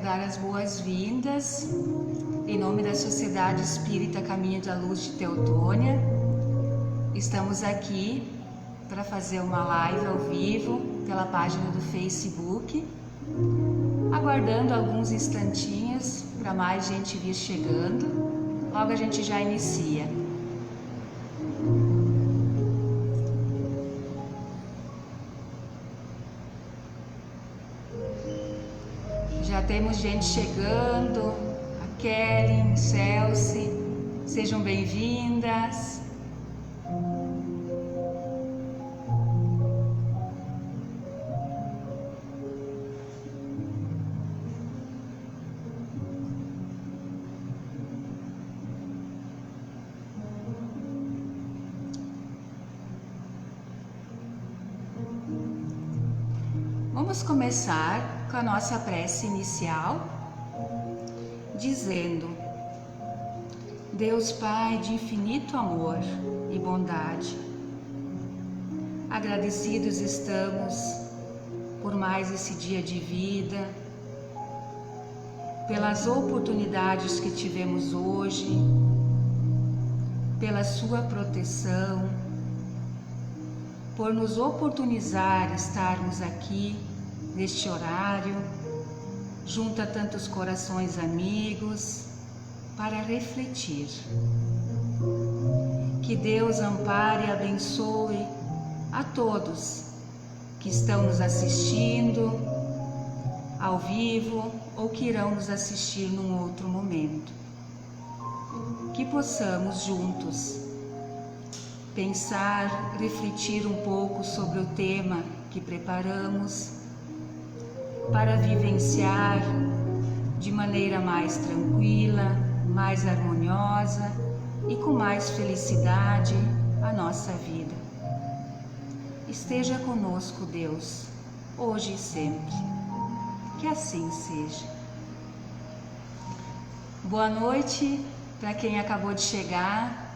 dar as boas-vindas em nome da Sociedade Espírita Caminho da Luz de Teutônia. Estamos aqui para fazer uma live ao vivo pela página do Facebook, aguardando alguns instantinhos para mais gente vir chegando. Logo a gente já inicia. Já temos gente chegando, a Kelly, Chelsea, sejam bem-vindas. Vamos começar com a nossa prece inicial, dizendo: Deus Pai de infinito amor e bondade, agradecidos estamos por mais esse dia de vida, pelas oportunidades que tivemos hoje, pela sua proteção, por nos oportunizar estarmos aqui neste horário, junto a tantos corações amigos, para refletir. Que Deus ampare e abençoe a todos que estão nos assistindo ao vivo ou que irão nos assistir num outro momento. Que possamos juntos pensar, refletir um pouco sobre o tema que preparamos para vivenciar de maneira mais tranquila, mais harmoniosa e com mais felicidade a nossa vida. Esteja conosco, Deus, hoje e sempre. Que assim seja. Boa noite para quem acabou de chegar.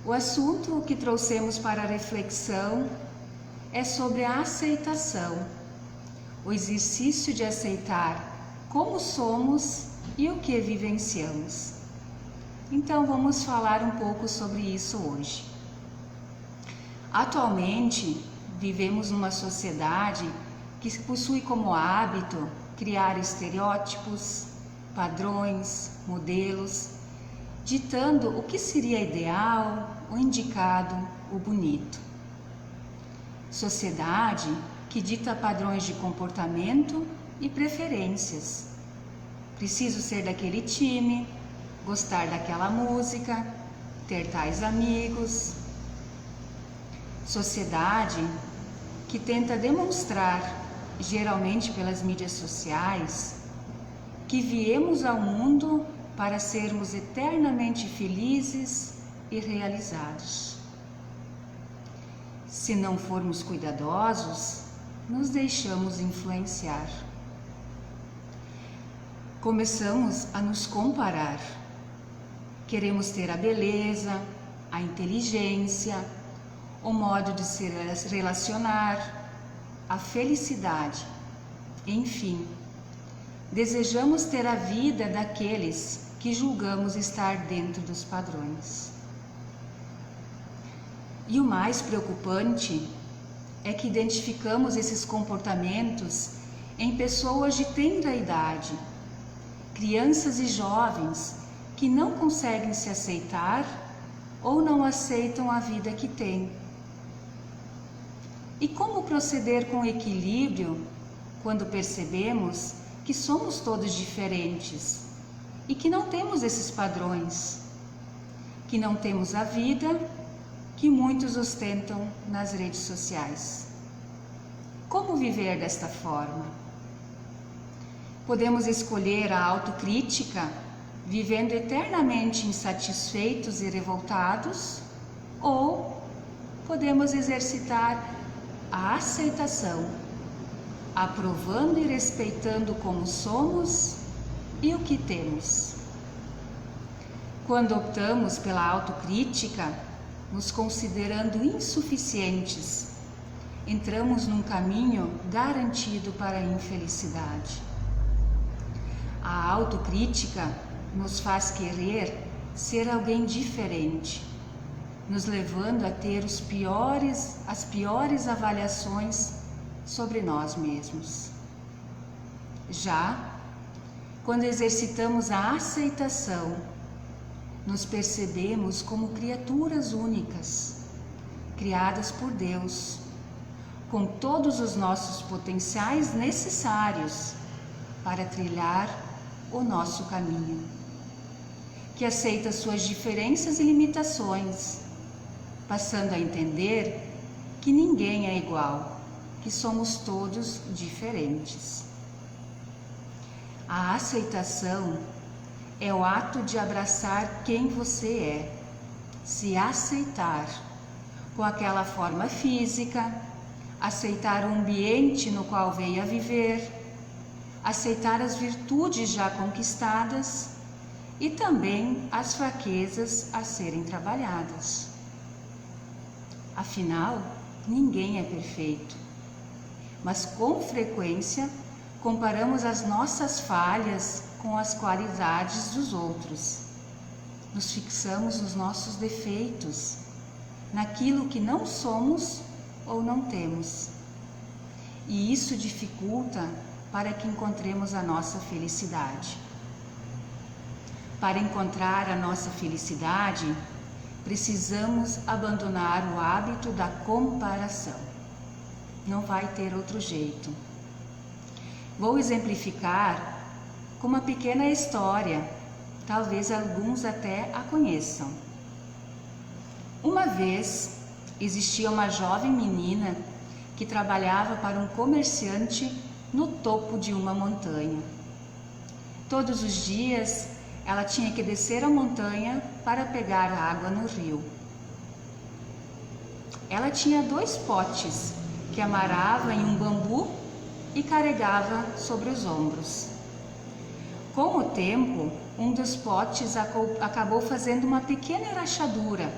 O assunto que trouxemos para a reflexão é sobre a aceitação, o exercício de aceitar como somos e o que vivenciamos. Então vamos falar um pouco sobre isso hoje. Atualmente vivemos numa sociedade que possui como hábito criar estereótipos, padrões, modelos, ditando o que seria ideal, o indicado, o bonito. Sociedade que dita padrões de comportamento e preferências. Preciso ser daquele time, gostar daquela música, ter tais amigos. Sociedade que tenta demonstrar, geralmente pelas mídias sociais, que viemos ao mundo para sermos eternamente felizes e realizados. Se não formos cuidadosos, nos deixamos influenciar. Começamos a nos comparar. Queremos ter a beleza, a inteligência, o modo de se relacionar, a felicidade, enfim. Desejamos ter a vida daqueles que julgamos estar dentro dos padrões. E o mais preocupante é que identificamos esses comportamentos em pessoas de tenra idade, crianças e jovens que não conseguem se aceitar ou não aceitam a vida que têm. E como proceder com equilíbrio quando percebemos que somos todos diferentes e que não temos esses padrões, que não temos a vida que muitos ostentam nas redes sociais? Como viver desta forma? Podemos escolher a autocrítica, vivendo eternamente insatisfeitos e revoltados, ou podemos exercitar a aceitação, aprovando e respeitando como somos e o que temos. Quando optamos pela autocrítica, nos considerando insuficientes, entramos num caminho garantido para a infelicidade. A autocrítica nos faz querer ser alguém diferente, nos levando a ter as piores avaliações sobre nós mesmos. Já quando exercitamos a aceitação, nos percebemos como criaturas únicas, criadas por Deus, com todos os nossos potenciais necessários para trilhar o nosso caminho, que aceita suas diferenças e limitações, passando a entender que ninguém é igual, que somos todos diferentes. A aceitação é o ato de abraçar quem você é, se aceitar com aquela forma física, aceitar o ambiente no qual veio a viver, aceitar as virtudes já conquistadas e também as fraquezas a serem trabalhadas. Afinal, ninguém é perfeito, mas com frequência comparamos as nossas falhas com as qualidades dos outros. Nos fixamos nos nossos defeitos, naquilo que não somos ou não temos. E isso dificulta para que encontremos a nossa felicidade. Para encontrar a nossa felicidade, precisamos abandonar o hábito da comparação. Não vai ter outro jeito. Vou exemplificar com uma pequena história, talvez alguns até a conheçam. Uma vez, existia uma jovem menina que trabalhava para um comerciante no topo de uma montanha. Todos os dias, ela tinha que descer a montanha para pegar água no rio. Ela tinha 2 potes que amarrava em um bambu e carregava sobre os ombros. Com o tempo, um dos potes acabou fazendo uma pequena rachadura.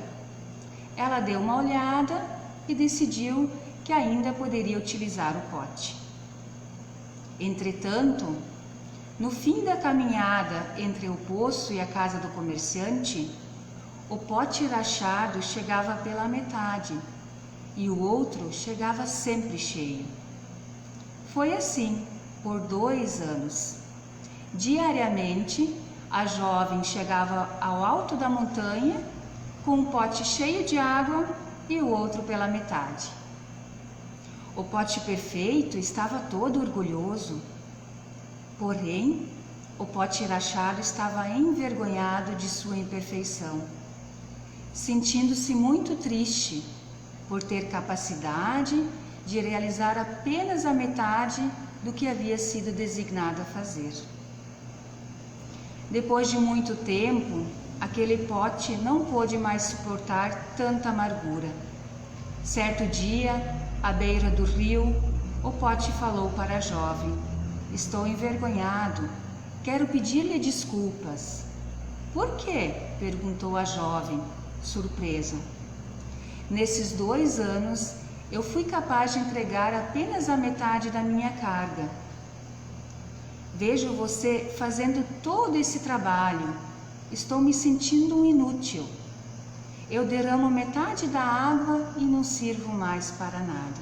Ela deu uma olhada e decidiu que ainda poderia utilizar o pote. Entretanto, no fim da caminhada entre o poço e a casa do comerciante, o pote rachado chegava pela metade e o outro chegava sempre cheio. Foi assim por 2 anos. Diariamente, a jovem chegava ao alto da montanha com um pote cheio de água e o outro pela metade. O pote perfeito estava todo orgulhoso, porém, o pote rachado estava envergonhado de sua imperfeição, sentindo-se muito triste por ter capacidade de realizar apenas a metade do que havia sido designado a fazer. Depois de muito tempo, aquele pote não pôde mais suportar tanta amargura. Certo dia, à beira do rio, o pote falou para a jovem: "Estou envergonhado, quero pedir-lhe desculpas." "Por quê?" perguntou a jovem, surpresa. "Nesses 2 anos, eu fui capaz de entregar apenas a metade da minha carga. Vejo você fazendo todo esse trabalho. Estou me sentindo um inútil. Eu derramo metade da água e não sirvo mais para nada."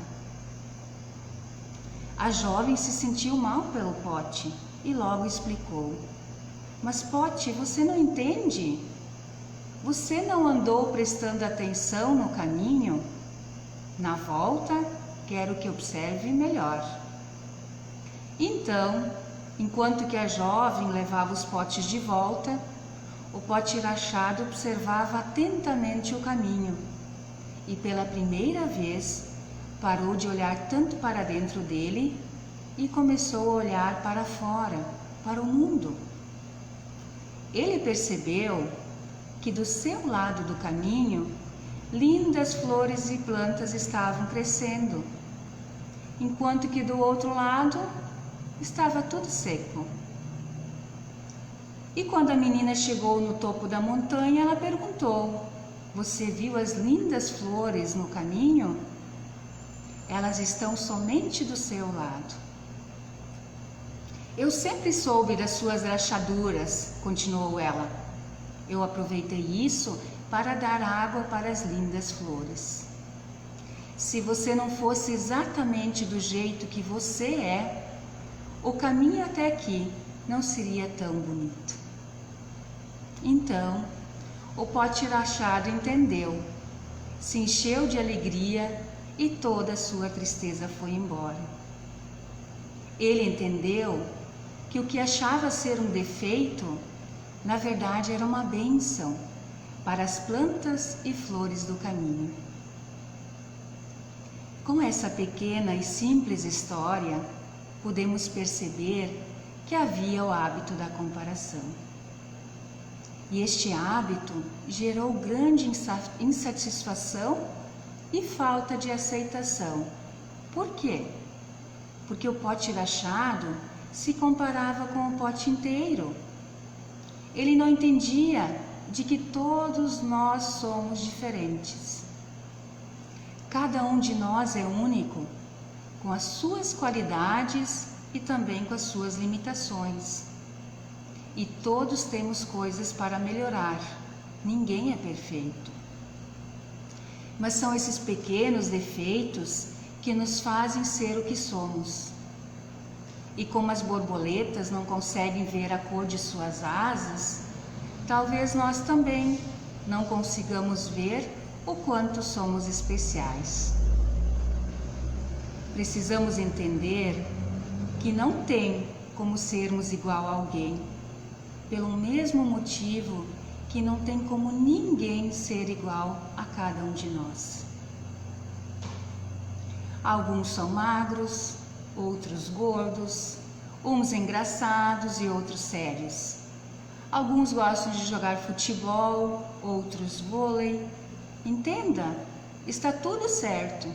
A jovem se sentiu mal pelo pote e logo explicou: "Mas pote, você não entende? Você não andou prestando atenção no caminho? Na volta, quero que observe melhor." Então, enquanto que a jovem levava os potes de volta, o pote rachado observava atentamente o caminho e pela primeira vez parou de olhar tanto para dentro dele e começou a olhar para fora, para o mundo. Ele percebeu que do seu lado do caminho, lindas flores e plantas estavam crescendo, enquanto que do outro lado estava tudo seco. E quando a menina chegou no topo da montanha, ela perguntou: "Você viu as lindas flores no caminho? Elas estão somente do seu lado." Eu sempre soube das suas rachaduras, continuou ela. Eu aproveitei isso para dar água para as lindas flores. Se você não fosse exatamente do jeito que você é, o caminho até aqui não seria tão bonito. Então, o pote rachado entendeu, se encheu de alegria e toda a sua tristeza foi embora. Ele entendeu que o que achava ser um defeito, na verdade era uma bênção para as plantas e flores do caminho. Com essa pequena e simples história, podemos perceber que havia o hábito da comparação. E este hábito gerou grande insatisfação e falta de aceitação. Por quê? Porque o pote rachado se comparava com o pote inteiro. Ele não entendia de que todos nós somos diferentes. Cada um de nós é único, com as suas qualidades e também com as suas limitações. E todos temos coisas para melhorar. Ninguém é perfeito. Mas são esses pequenos defeitos que nos fazem ser o que somos. E como as borboletas não conseguem ver a cor de suas asas, talvez nós também não consigamos ver o quanto somos especiais. Precisamos entender que não tem como sermos igual a alguém, pelo mesmo motivo que não tem como ninguém ser igual a cada um de nós. Alguns são magros, outros gordos, uns engraçados e outros sérios. Alguns gostam de jogar futebol, outros vôlei. Entenda, está tudo certo.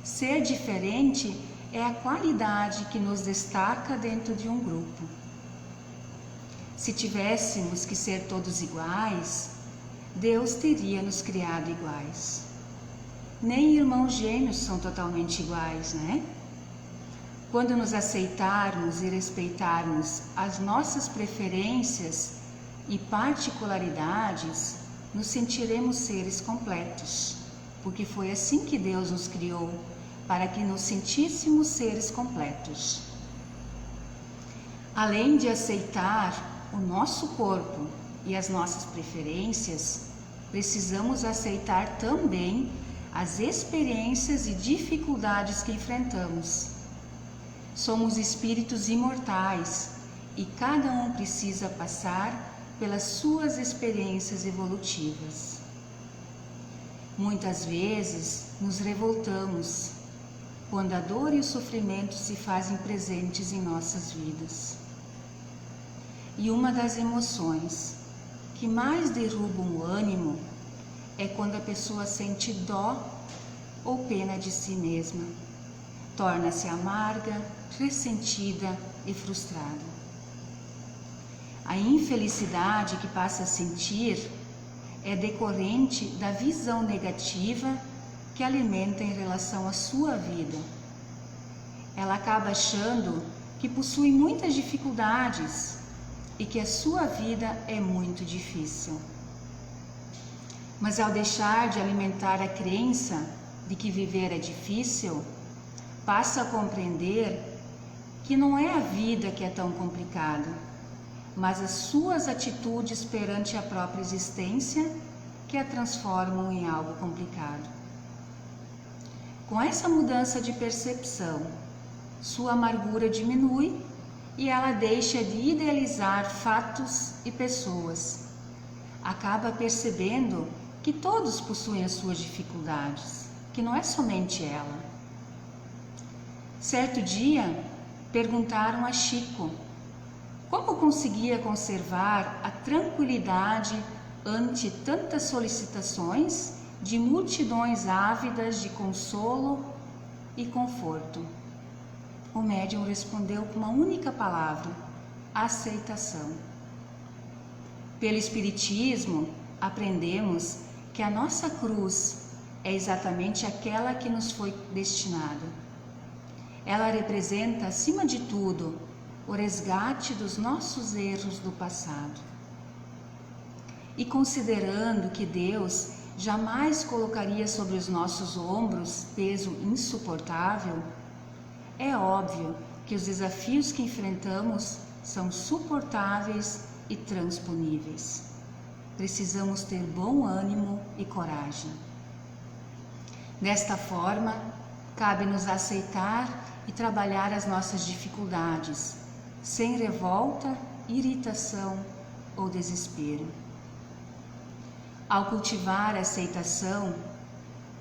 Ser diferente é a qualidade que nos destaca dentro de um grupo. Se tivéssemos que ser todos iguais, Deus teria nos criado iguais. Nem irmãos gêmeos são totalmente iguais, né? Quando nos aceitarmos e respeitarmos as nossas preferências e particularidades, nos sentiremos seres completos, porque foi assim que Deus nos criou, para que nos sentíssemos seres completos. Além de aceitar o nosso corpo e as nossas preferências, precisamos aceitar também as experiências e dificuldades que enfrentamos. Somos espíritos imortais e cada um precisa passar pelas suas experiências evolutivas. Muitas vezes nos revoltamos quando a dor e o sofrimento se fazem presentes em nossas vidas. E uma das emoções que mais derrubam o ânimo é quando a pessoa sente dó ou pena de si mesma. Torna-se amarga, ressentida e frustrada. A infelicidade que passa a sentir é decorrente da visão negativa que alimenta em relação à sua vida. Ela acaba achando que possui muitas dificuldades e que a sua vida é muito difícil. Mas ao deixar de alimentar a crença de que viver é difícil, passa a compreender que não é a vida que é tão complicada, mas as suas atitudes perante a própria existência que a transformam em algo complicado. Com essa mudança de percepção, sua amargura diminui e ela deixa de idealizar fatos e pessoas. Acaba percebendo que todos possuem as suas dificuldades, que não é somente ela. Certo dia, perguntaram a Chico como conseguia conservar a tranquilidade ante tantas solicitações de multidões ávidas de consolo e conforto. O médium respondeu com uma única palavra: aceitação. Pelo Espiritismo, aprendemos que a nossa cruz é exatamente aquela que nos foi destinada. Ela representa, acima de tudo, o resgate dos nossos erros do passado. E considerando que Deus jamais colocaria sobre os nossos ombros peso insuportável, é óbvio que os desafios que enfrentamos são suportáveis e transponíveis. Precisamos ter bom ânimo e coragem. Desta forma, cabe-nos aceitar e trabalhar as nossas dificuldades, sem revolta, irritação ou desespero. Ao cultivar a aceitação,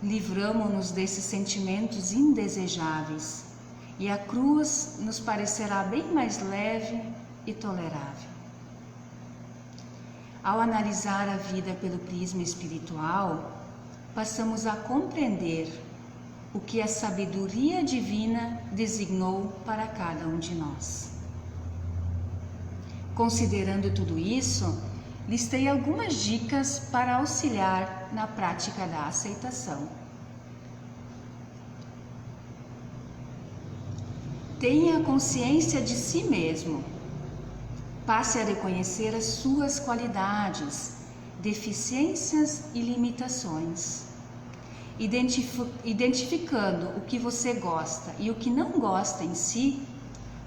livramo-nos desses sentimentos indesejáveis e a cruz nos parecerá bem mais leve e tolerável. Ao analisar a vida pelo prisma espiritual, passamos a compreender o que a sabedoria divina designou para cada um de nós. Considerando tudo isso, listei algumas dicas para auxiliar na prática da aceitação. Tenha consciência de si mesmo. Passe a reconhecer as suas qualidades, deficiências e limitações. Identificando o que você gosta e o que não gosta em si,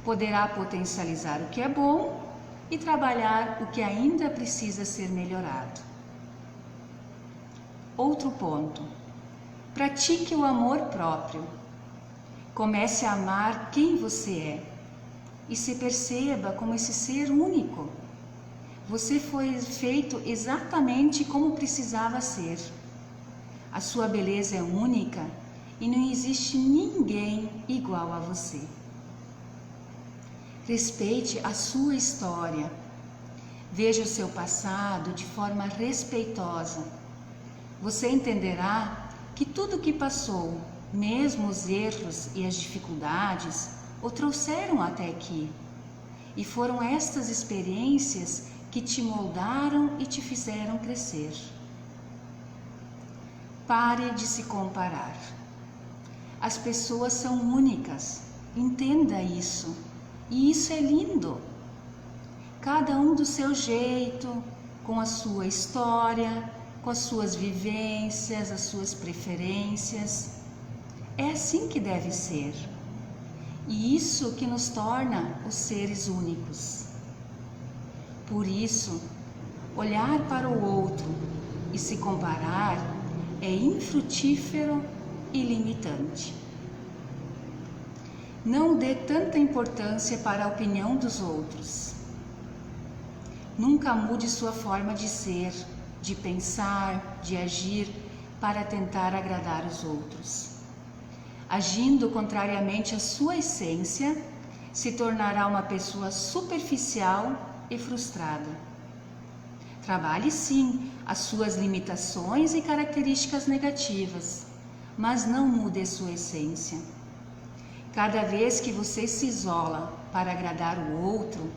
poderá potencializar o que é bom e trabalhar o que ainda precisa ser melhorado. Outro ponto: pratique o amor próprio. Comece a amar quem você é e se perceba como esse ser único. Você foi feito exatamente como precisava ser. A sua beleza é única e não existe ninguém igual a você. Respeite a sua história. Veja o seu passado de forma respeitosa. Você entenderá que tudo o que passou, mesmo os erros e as dificuldades, o trouxeram até aqui. E foram estas experiências que te moldaram e te fizeram crescer. Pare de se comparar. As pessoas são únicas, entenda isso. E isso é lindo. Cada um do seu jeito, com a sua história, com as suas vivências, as suas preferências. É assim que deve ser. E isso que nos torna os seres únicos. Por isso, olhar para o outro e se comparar é infrutífero e limitante. Não dê tanta importância para a opinião dos outros. Nunca mude sua forma de ser, de pensar, de agir para tentar agradar os outros. Agindo contrariamente à sua essência, se tornará uma pessoa superficial e frustrada. Trabalhe sim as suas limitações e características negativas, mas não mude a sua essência. Cada vez que você se isola para agradar o outro,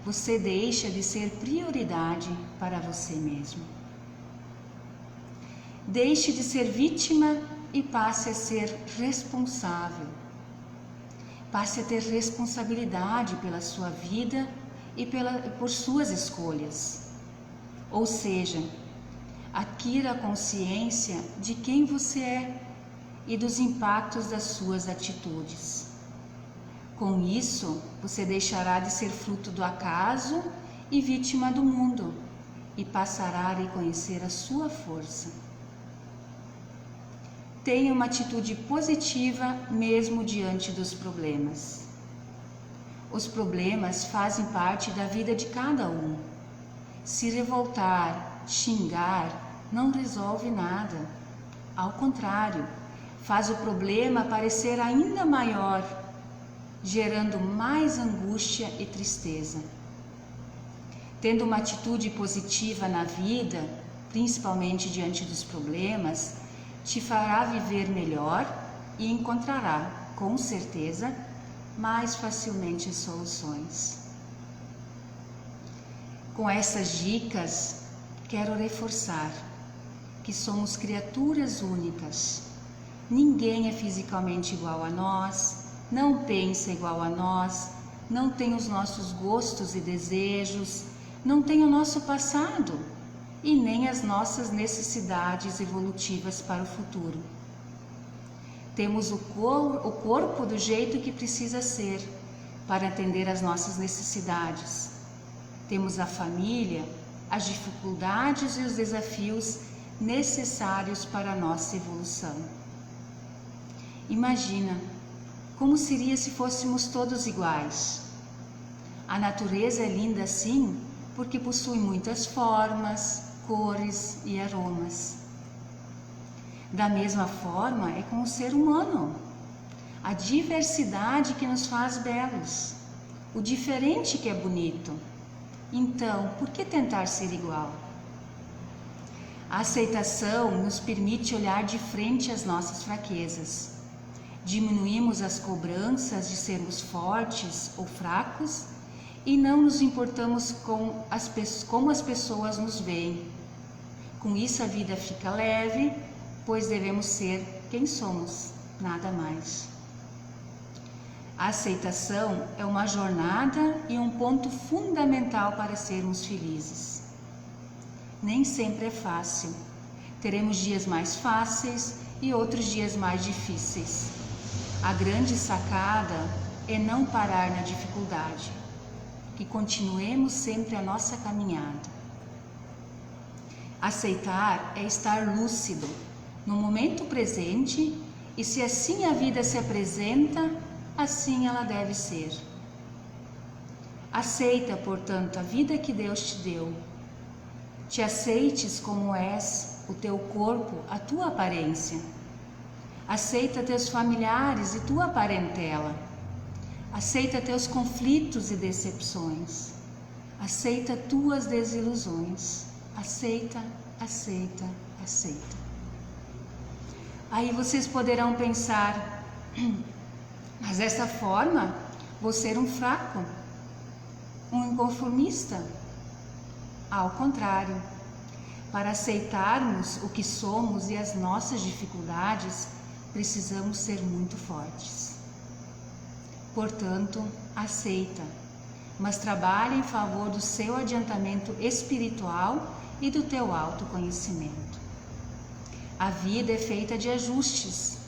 você deixa de ser prioridade para você mesmo. Deixe de ser vítima e passe a ser responsável. Passe a ter responsabilidade pela sua vida e por suas escolhas. Ou seja, adquira a consciência de quem você é e dos impactos das suas atitudes. Com isso, você deixará de ser fruto do acaso e vítima do mundo e passará a reconhecer a sua força. Tenha uma atitude positiva mesmo diante dos problemas. Os problemas fazem parte da vida de cada um. Se revoltar, xingar, não resolve nada. Ao contrário, faz o problema parecer ainda maior, gerando mais angústia e tristeza. Tendo uma atitude positiva na vida, principalmente diante dos problemas, te fará viver melhor e encontrará, com certeza, mais facilmente as soluções. Com essas dicas, quero reforçar que somos criaturas únicas. Ninguém é fisicamente igual a nós, não pensa igual a nós, não tem os nossos gostos e desejos, não tem o nosso passado e nem as nossas necessidades evolutivas para o futuro. Temos o corpo do jeito que precisa ser para atender às nossas necessidades. Temos a família, as dificuldades e os desafios necessários para a nossa evolução. Imagina como seria se fôssemos todos iguais. A natureza é linda assim porque possui muitas formas, cores e aromas. Da mesma forma é com o ser humano. A diversidade que nos faz belos, o diferente que é bonito. Então, por que tentar ser igual? A aceitação nos permite olhar de frente às nossas fraquezas. Diminuímos as cobranças de sermos fortes ou fracos e não nos importamos com como as pessoas nos veem. Com isso a vida fica leve, pois devemos ser quem somos, nada mais. A aceitação é uma jornada e um ponto fundamental para sermos felizes. Nem sempre é fácil. Teremos dias mais fáceis e outros dias mais difíceis. A grande sacada é não parar na dificuldade, que continuemos sempre a nossa caminhada. Aceitar é estar lúcido no momento presente e se assim a vida se apresenta, assim ela deve ser. Aceita, portanto, a vida que Deus te deu. Te aceites como és, o teu corpo, a tua aparência. Aceita teus familiares e tua parentela. Aceita teus conflitos e decepções. Aceita tuas desilusões. Aceita, aceita, aceita. Aí vocês poderão pensar, mas dessa forma vou ser um fraco, um inconformista. Ao contrário, para aceitarmos o que somos e as nossas dificuldades, precisamos ser muito fortes. Portanto, aceita, mas trabalhe em favor do seu adiantamento espiritual e do teu autoconhecimento. A vida é feita de ajustes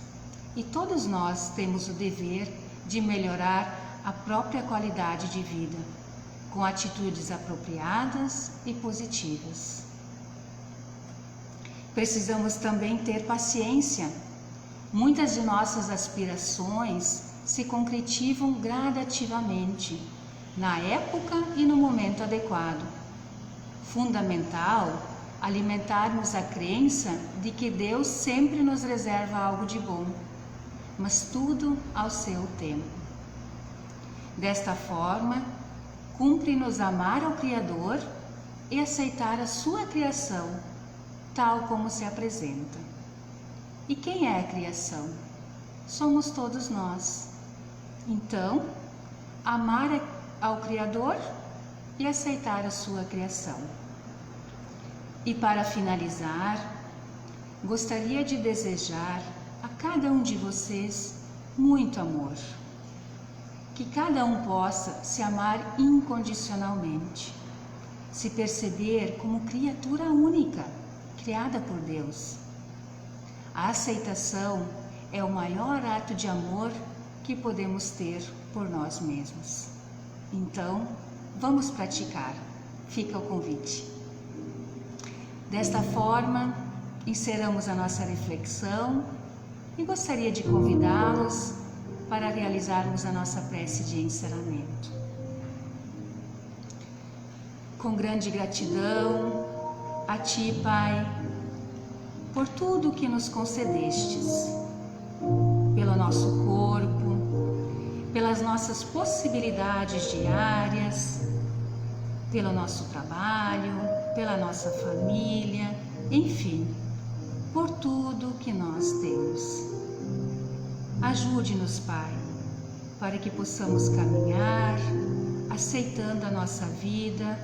e todos nós temos o dever de melhorar a própria qualidade de vida, com atitudes apropriadas e positivas. Precisamos também ter paciência. Muitas de nossas aspirações se concretizam gradativamente, na época e no momento adequado. Fundamental alimentarmos a crença de que Deus sempre nos reserva algo de bom, mas tudo ao seu tempo. Desta forma, cumpre-nos amar ao Criador e aceitar a sua criação, tal como se apresenta. E quem é a criação? Somos todos nós. Então, amar ao Criador e aceitar a sua criação. E para finalizar, gostaria de desejar a cada um de vocês muito amor. Que cada um possa se amar incondicionalmente, se perceber como criatura única, criada por Deus. A aceitação é o maior ato de amor que podemos ter por nós mesmos. Então, vamos praticar. Fica o convite. Desta forma, encerramos a nossa reflexão e gostaria de convidá-los para realizarmos a nossa prece de encerramento. Com grande gratidão a Ti, Pai, por tudo que nos concedestes, pelo nosso corpo, pelas nossas possibilidades diárias, pelo nosso trabalho, pela nossa família, enfim, por tudo que nós temos. Ajude-nos, Pai, para que possamos caminhar, aceitando a nossa vida,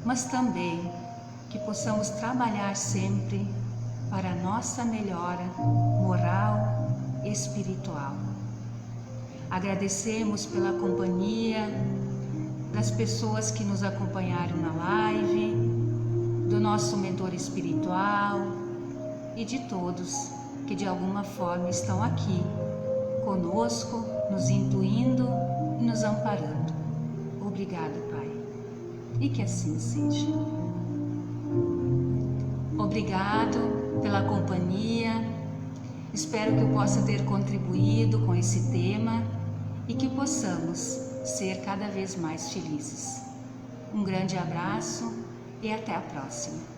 mas também que possamos trabalhar sempre para a nossa melhora moral e espiritual. Agradecemos pela companhia das pessoas que nos acompanharam na live, do nosso mentor espiritual e de todos que de alguma forma estão aqui conosco, nos intuindo e nos amparando. Obrigado, Pai, e que assim seja. Obrigado pela companhia. Espero que eu possa ter contribuído com esse tema e que possamos ser cada vez mais felizes. Um grande abraço e até a próxima.